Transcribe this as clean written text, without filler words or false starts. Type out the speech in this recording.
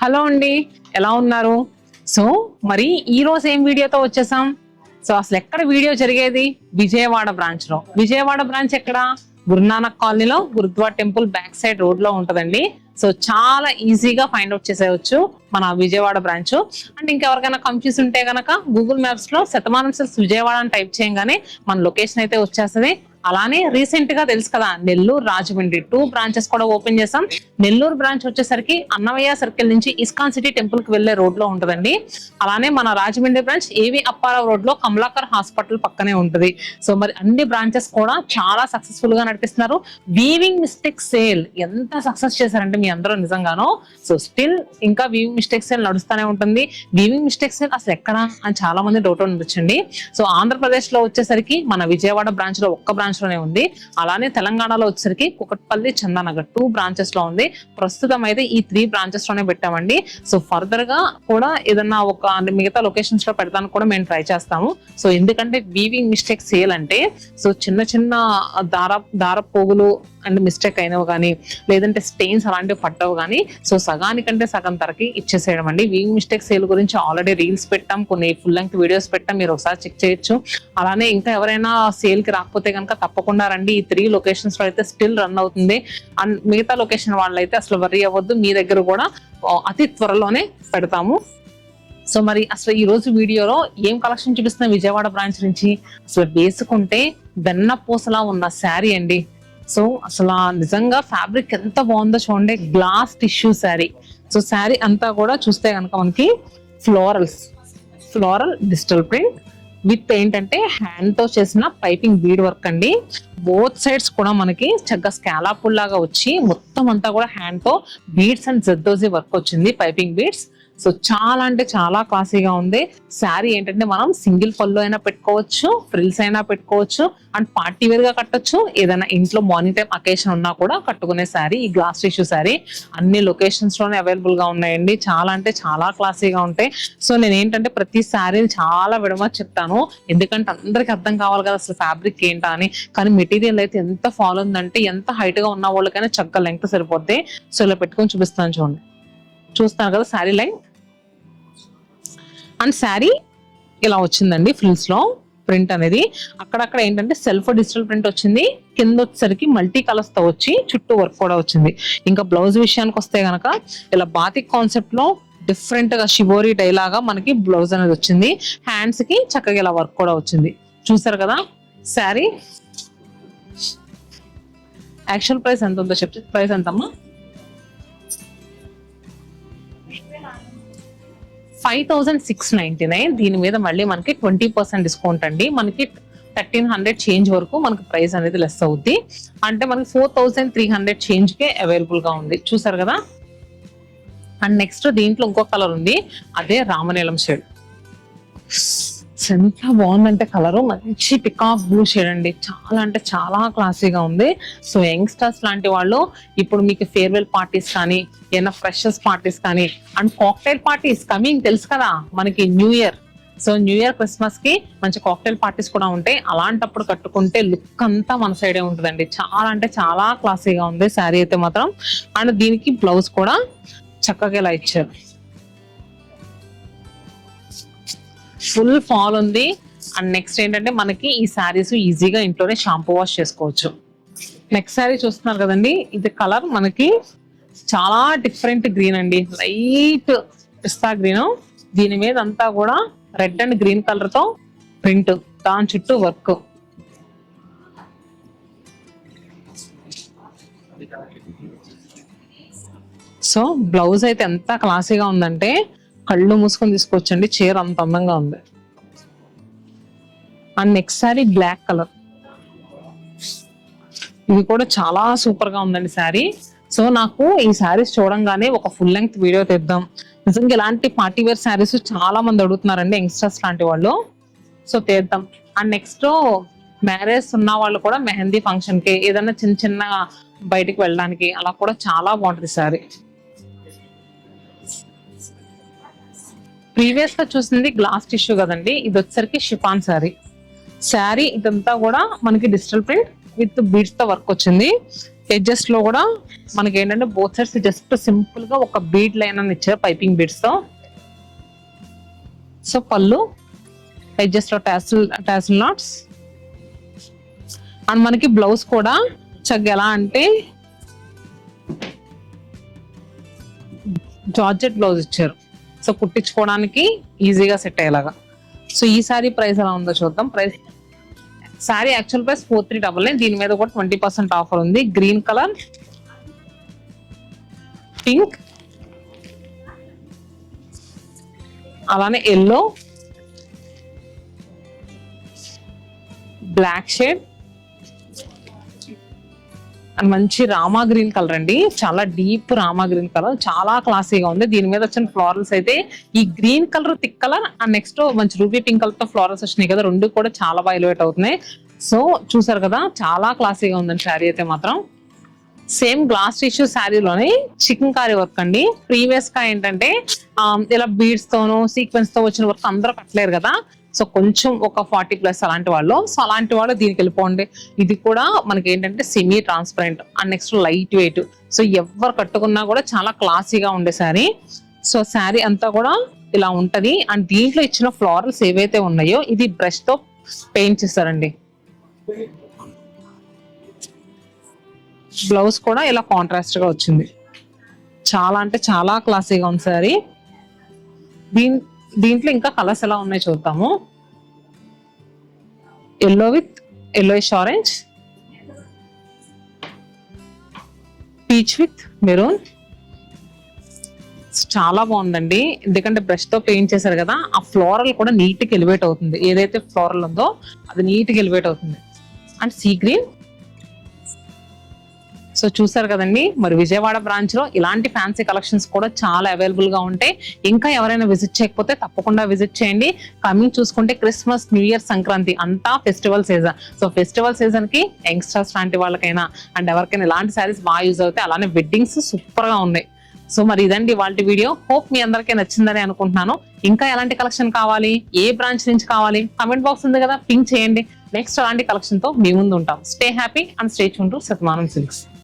Hello అండి, ఎలా ఉన్నారు? సో మరి ఈ రోజు ఏం వీడియోతో వచ్చేసాం? సో అసలు ఎక్కడ వీడియో జరిగేది? విజయవాడ బ్రాంచ్ లో. విజయవాడ బ్రాంచ్ ఎక్కడ? గురునానక్ కాలనీలో gurdwara temple back side road లో ఉంటదండి. సో చాలా ఈజీగా ఫైండ్ అవుట్ చేసేయచ్చు మన విజయవాడ బ్రాంచ్. అండ్ ఇంకెవరికైనా కన్ఫ్యూజ్ ఉంటే గనక గూగుల్ మ్యాప్స్ లో శతమానం సిల్క్స్ విజయవాడ అని టైప్ చేయగానే మన లొకేషన్ అయితే వచ్చేస్తుంది. అలానే రీసెంట్ గా తెలుసు కదా, నెల్లూరు రాజమండ్రి 2 బ్రాంచెస్ కూడా ఓపెన్ చేసాం. నెల్లూరు బ్రాంచ్ వచ్చేసరికి అన్నమయ్య సర్కిల్ నుంచి ఇస్కాన్ సిటీ టెంపుల్ కి వెళ్లే రోడ్ లో ఉంటదండి. అలానే మన రాజమండ్రి బ్రాంచ్ ఏవి అప్పారావు రోడ్ లో కమలాకర్ హాస్పిటల్ పక్కనే ఉంటది. సో మరి అన్ని బ్రాంచెస్ కూడా చాలా సక్సెస్ఫుల్ గా నడిపిస్తున్నారు. వీవింగ్ మిస్టేక్ సేల్ ఎంత సక్సెస్ చేశారంటే మీ అందరూ నిజంగానో. సో స్టిల్ ఇంకా వీవింగ్ మిస్టేక్ సేల్ నడుస్తూనే ఉంటుంది. వీవింగ్ మిస్టేక్ సేల్ అసలు ఎక్కడ అని చాలా మంది డౌట్ ఉండొచ్చండి. సో ఆంధ్రప్రదేశ్ లో వచ్చేసరికి మన విజయవాడ బ్రాంచ్ లో ఒక్క బ్రాంచ్ లోనే ఉంది. అలానే తెలంగాణలో వచ్చేసరికి కుకట్పల్లి, చందానగర్ 2 బ్రాంచెస్ లో ఉంది. ప్రస్తుతం అయితే ఈ 3 బ్రాంచెస్ లోనే పెట్టామండి. సో ఫర్దర్ గా కూడా ఏదన్నా ఒక మిగతా లొకేషన్స్ లో పెడతానికి కూడా మేము ట్రై చేస్తాము. సో ఎందుకంటే వీవింగ్ మిస్టేక్ సేల్ అంటే సో చిన్న చిన్న దార పోగులు అండ్ మిస్టేక్ అయినవి కానీ, లేదంటే స్టెయిన్స్ అలాంటివి పట్టవు కానీ, సో సగానికంటే సగం ధరకి ఇచ్చేసేయడం అండి. వీవింగ్ మిస్టేక్ సేల్ గురించి ఆల్రెడీ రీల్స్ పెట్టాం, కొన్ని ఫుల్ లెంగ్త్ వీడియోస్ పెట్టాం, మీరు ఒకసారి చెక్ చేయొచ్చు. అలానే ఇంకా ఎవరైనా సేల్ కి రాకపోతే కనుక తప్పకుండా రండి. ఈ 3 లొకేషన్స్ లో అయితే స్టిల్ రన్ అవుతుంది. అండ్ మిగతా లొకేషన్ వాళ్ళైతే అసలు వర్రీ అవ్వద్దు, మీ దగ్గర కూడా అతి త్వరలోనే పెడతాము. సో మరి అసలు ఈ రోజు వీడియోలో ఏం కలెక్షన్ చూపిస్తున్నా విజయవాడ బ్రాంచ్ నుంచి? అసలు వేసుకుంటే వెన్న పూసలా ఉన్న శారీ అండి. సో అసలు నిజంగా ఫ్యాబ్రిక్ ఎంత బాగుందో చూడండి. Glass tissue sari. So sari అంతా కూడా చూస్తే కనుక మనకి ఫ్లోరల్ డిజిటల్ ప్రింట్ విత్ ఏంటంటే హ్యాండ్ తో చేసిన పైపింగ్ బీడ్ వర్క్ అండి. బోత్ సైడ్స్ కూడా మనకి చక్కగా స్కాలాపుల్ లాగా వచ్చి మొత్తం అంతా కూడా హ్యాండ్ తో బీడ్స్ అండ్ జర్దోజీ వర్క్ వచ్చింది, పైపింగ్ బీడ్స్. సో చాలా అంటే చాలా క్లాసీగా ఉంది. శారీ ఏంటంటే మనం సింగిల్ పళ్ళు అయినా పెట్టుకోవచ్చు, ఫ్రిల్స్ అయినా పెట్టుకోవచ్చు, అండ్ పార్టీ వేర్ గా కట్టొచ్చు. ఏదైనా ఇంట్లో మార్నింగ్ టైం అకేషన్ ఉన్నా కూడా కట్టుకునే శారీ ఈ గ్లాస్ టిష్యూ శారీ. అన్ని లొకేషన్స్ లోనే అవైలబుల్ గా ఉన్నాయండి. చాలా అంటే చాలా క్లాసీగా ఉంటాయి. సో నేను ఏంటంటే ప్రతి శారీని చాలా విడమని చెప్తాను, ఎందుకంటే అందరికి అర్థం కావాలి కదా అసలు ఫ్యాబ్రిక్ ఏంటా అని. కానీ మెటీరియల్ అయితే ఎంత ఫాల్ ఉందంటే ఎంత హైట్ గా ఉన్న వాళ్ళకైనా చక్కగా లెంగ్త్ సరిపోద్ది. సో ఇలా పెట్టుకొని చూపిస్తాను చూడండి. చూస్తాను కదా శారీ లెంగ్త్. అండ్ శారీ ఇలా వచ్చిందండి. ఫ్రిల్స్ లో ప్రింట్ అనేది అక్కడక్కడ ఏంటంటే సెల్ఫ్ డిజిటల్ ప్రింట్ వచ్చింది. కింద వచ్చేసరికి మల్టీ కలర్స్ తో వచ్చి చుట్టూ వర్క్ కూడా వచ్చింది. ఇంకా బ్లౌజ్ విషయానికి వస్తే గనక ఇలా బాతిక్ కాన్సెప్ట్ లో డిఫరెంట్ గా షిబోరీ డైలాగా మనకి బ్లౌజ్ అనేది వచ్చింది. హ్యాండ్స్ కి చక్కగా ఇలా వర్క్ కూడా వచ్చింది. చూసారు కదా శారీ. యాక్చువల్ ప్రైస్ ఎంత ఉందో చెప్తే, ప్రైస్ ఎంతమ్మా? 5699. దీని మీద మళ్ళీ మనకి 20% డిస్కౌంట్ అండి. మనకి 1300 చేంజ్ వరకు మనకి ప్రైస్ అనేది లెస్ అవుద్ది. అంటే మనకి 4300 చేంజ్ కే అవైలబుల్ గా ఉంది. చూసారు కదా. అండ్ నెక్స్ట్ దీంట్లో ఇంకో కలర్ ఉంది, అదే రామనీలం షేడ్. ఎంత బాగుందంటే కలరు, మంచి పికాక్ బ్లూ షేడ్ అండి. చాలా అంటే చాలా క్లాసీగా ఉంది. సో యంగ్స్టర్స్ లాంటి వాళ్ళు ఇప్పుడు మీకు ఫేర్వెల్ పార్టీస్ కానీ, ఏమైనా ఫ్రెషర్స్ పార్టీస్ కానీ, అండ్ కాక్టైల్ పార్టీస్ కమింగ్ తెలుసు కదా మనకి new year. So new year, Christmas కి మంచి కాక్టైల్ పార్టీస్ కూడా ఉంటాయి. అలాంటప్పుడు కట్టుకుంటే లుక్ అంతా మన సైడే ఉంటుందండి. చాలా అంటే చాలా క్లాసీగా ఉంది శారీ అయితే మాత్రం. అండ్ దీనికి బ్లౌజ్ కూడా చక్కగా ఇలా ఇచ్చారు. ఫుల్ ఫాల్ ఉంది. అండ్ నెక్స్ట్ ఏంటంటే మనకి ఈ శారీస్ ఈజీగా ఇంట్లోనే షాంపూ వాష్ చేసుకోవచ్చు. నెక్స్ట్ శారీ చూస్తున్నారు కదండి, ఇది కలర్ మనకి చాలా డిఫరెంట్ గ్రీన్ అండి. లైట్ పిస్తా గ్రీన్. దీని మీద అంతా కూడా రెడ్ అండ్ గ్రీన్ కలర్ తో ప్రింట్, దాని చుట్టూ వర్క్. సో బ్లౌజ్ అయితే ఎంత క్లాసీగా ఉందంటే కళ్ళు మూసుకొని తీసుకోవచ్చండి. చీర అంత అందంగా ఉంది. And next sari black colour. ఇది కూడా చాలా సూపర్ గా ఉందండి శారీ. సో నాకు ఈ శారీస్ చూడంగానే ఒక ఫుల్ లెంగ్త్ వీడియో తెద్దాం. నిజంగా ఇలాంటి పార్టీ వేర్ శారీస్ చాలా మంది అడుగుతున్నారండి, యంగ్స్టర్స్ లాంటి వాళ్ళు. సో తెద్దాం. అండ్ నెక్స్ట్ మ్యారేజ్ ఉన్న వాళ్ళు కూడా మెహందీ ఫంక్షన్ కి, ఏదైనా చిన్న చిన్న బయటికి వెళ్ళడానికి అలా కూడా చాలా బాగుంటుంది శారీ. ప్రీవియస్ గా చూసింది గ్లాస్ టిష్యూ కదండి, ఇది వచ్చేసరికి షిఫాన్ శారీ. ఇదంతా కూడా మనకి డిజిటల్ ప్రింట్ విత్ బీడ్స్ తో వర్క్ వచ్చింది. ఎడ్జెస్ లో కూడా మనకి ఏంటంటే బోత్ సైడ్స్ జస్ట్ సింపుల్ గా ఒక బీడ్ లైన్ అని ఇచ్చారు పైపింగ్ బీడ్స్ తో. సో పళ్ళు ఎడ్జెస్ లో టాసిల్ నాట్స్. అండ్ మనకి బ్లౌజ్ కూడా చక్కగా ఎలా అంటే జార్జెట్ బ్లౌజ్ ఇచ్చారు. సో కుట్టించుకోవడానికి ఈజీగా సెట్ అయ్యేలాగా. సో ఈ సారీ ప్రైస్ ఎలా ఉందో చూద్దాం. Price sorry actual price 4399. దీని మీద కూడా 20% ఆఫర్ ఉంది. గ్రీన్ కలర్, పింక్, అలానే ఎల్లో, బ్లాక్ షేడ్ అండ్ మంచి రామా గ్రీన్ కలర్ అండి. చాలా డీప్ రామా గ్రీన్ కలర్, చాలా క్లాసీగా ఉంది. దీని మీద వచ్చిన ఫ్లోరల్స్ అయితే ఈ green colour thick colour and next మంచి రూబీ పింక్ కలర్ తో ఫ్లోరల్స్ వచ్చినాయి కదా, రెండు కూడా చాలా బాగా ఎలివేట్ అవుతున్నాయి. సో చూసారు కదా, చాలా క్లాసీగా ఉందండి శారీ అయితే మాత్రం. సేమ్ గ్లాస్ టిష్యూ శారీలోనే చికెన్ కారీ వర్క్ అండి. ప్రీవియస్ గా ఏంటంటే ఇలా బీడ్స్ తోనూ సీక్వెన్స్ తో వచ్చిన వర్క్ అందరూ కట్టలేరు కదా. సో కొంచెం ఒక 40+ అలాంటి వాళ్ళు, సో అలాంటి వాళ్ళు దీనికి వెళ్ళిపోండి. ఇది కూడా మనకి ఏంటంటే semi transparent and next light weight. So ఎవరు కట్టుకున్నా కూడా చాలా క్లాసీగా ఉండే శారీ. సో శారీ అంతా కూడా ఇలా ఉంటది. అండ్ దీంట్లో ఇచ్చిన ఫ్లోరల్స్ ఏవైతే ఉన్నాయో ఇది బ్రష్ తో పెయింట్ చేస్తారండి. బ్లౌజ్ కూడా ఇలా కాంట్రాస్ట్ గా వచ్చింది. చాలా అంటే చాలా క్లాసీగా ఉంది శారీ. దీంట్లో ఇంకా కలర్స్ ఎలా ఉన్నాయి చూద్దాము. Yellow with yellowish orange, peach with maroon. చాలా బాగుందండి. ఎందుకంటే బ్రష్ తో పెయింట్ చేశారు కదా, ఆ ఫ్లోరల్ కూడా నీట్ గా ఎలివేట్ అవుతుంది. ఏదైతే ఫ్లోరల్ ఉందో అది నీట్ గా ఎలివేట్ అవుతుంది. And sea green. సో చూసారు కదండి, మరి విజయవాడ బ్రాంచ్ లో ఇలాంటి ఫ్యాన్సీ కలెక్షన్స్ కూడా చాలా అవైలబుల్ గా ఉంటాయి. ఇంకా ఎవరైనా విజిట్ చేయకపోతే తప్పకుండా విజిట్ చేయండి. కమింగ్ చూసుకుంటే క్రిస్మస్, న్యూ ఇయర్, సంక్రాంతి అంతా festival season. So festival season కి యంగ్స్టర్స్ లాంటి వాళ్ళకైనా అండ్ ఎవరికైనా ఇలాంటి శారీస్ బాగా యూజ్ అవుతాయి. అలానే వెడ్డింగ్స్ సూపర్ గా ఉన్నాయి. సో మరి ఇదండి వాళ్ళ వీడియో. హోప్ మీ అందరికీ నచ్చిందని అనుకుంటున్నాను. ఇంకా ఎలాంటి కలెక్షన్ కావాలి, ఏ బ్రాంచ్ నుంచి కావాలి, కమెంట్ బాక్స్ ఉంది కదా, పింక్ చేయండి. నెక్స్ట్ అలాంటి కలెక్షన్ తో మీ ముందు ఉంటాం. Stay happy and stay tune to Shatamanam silks.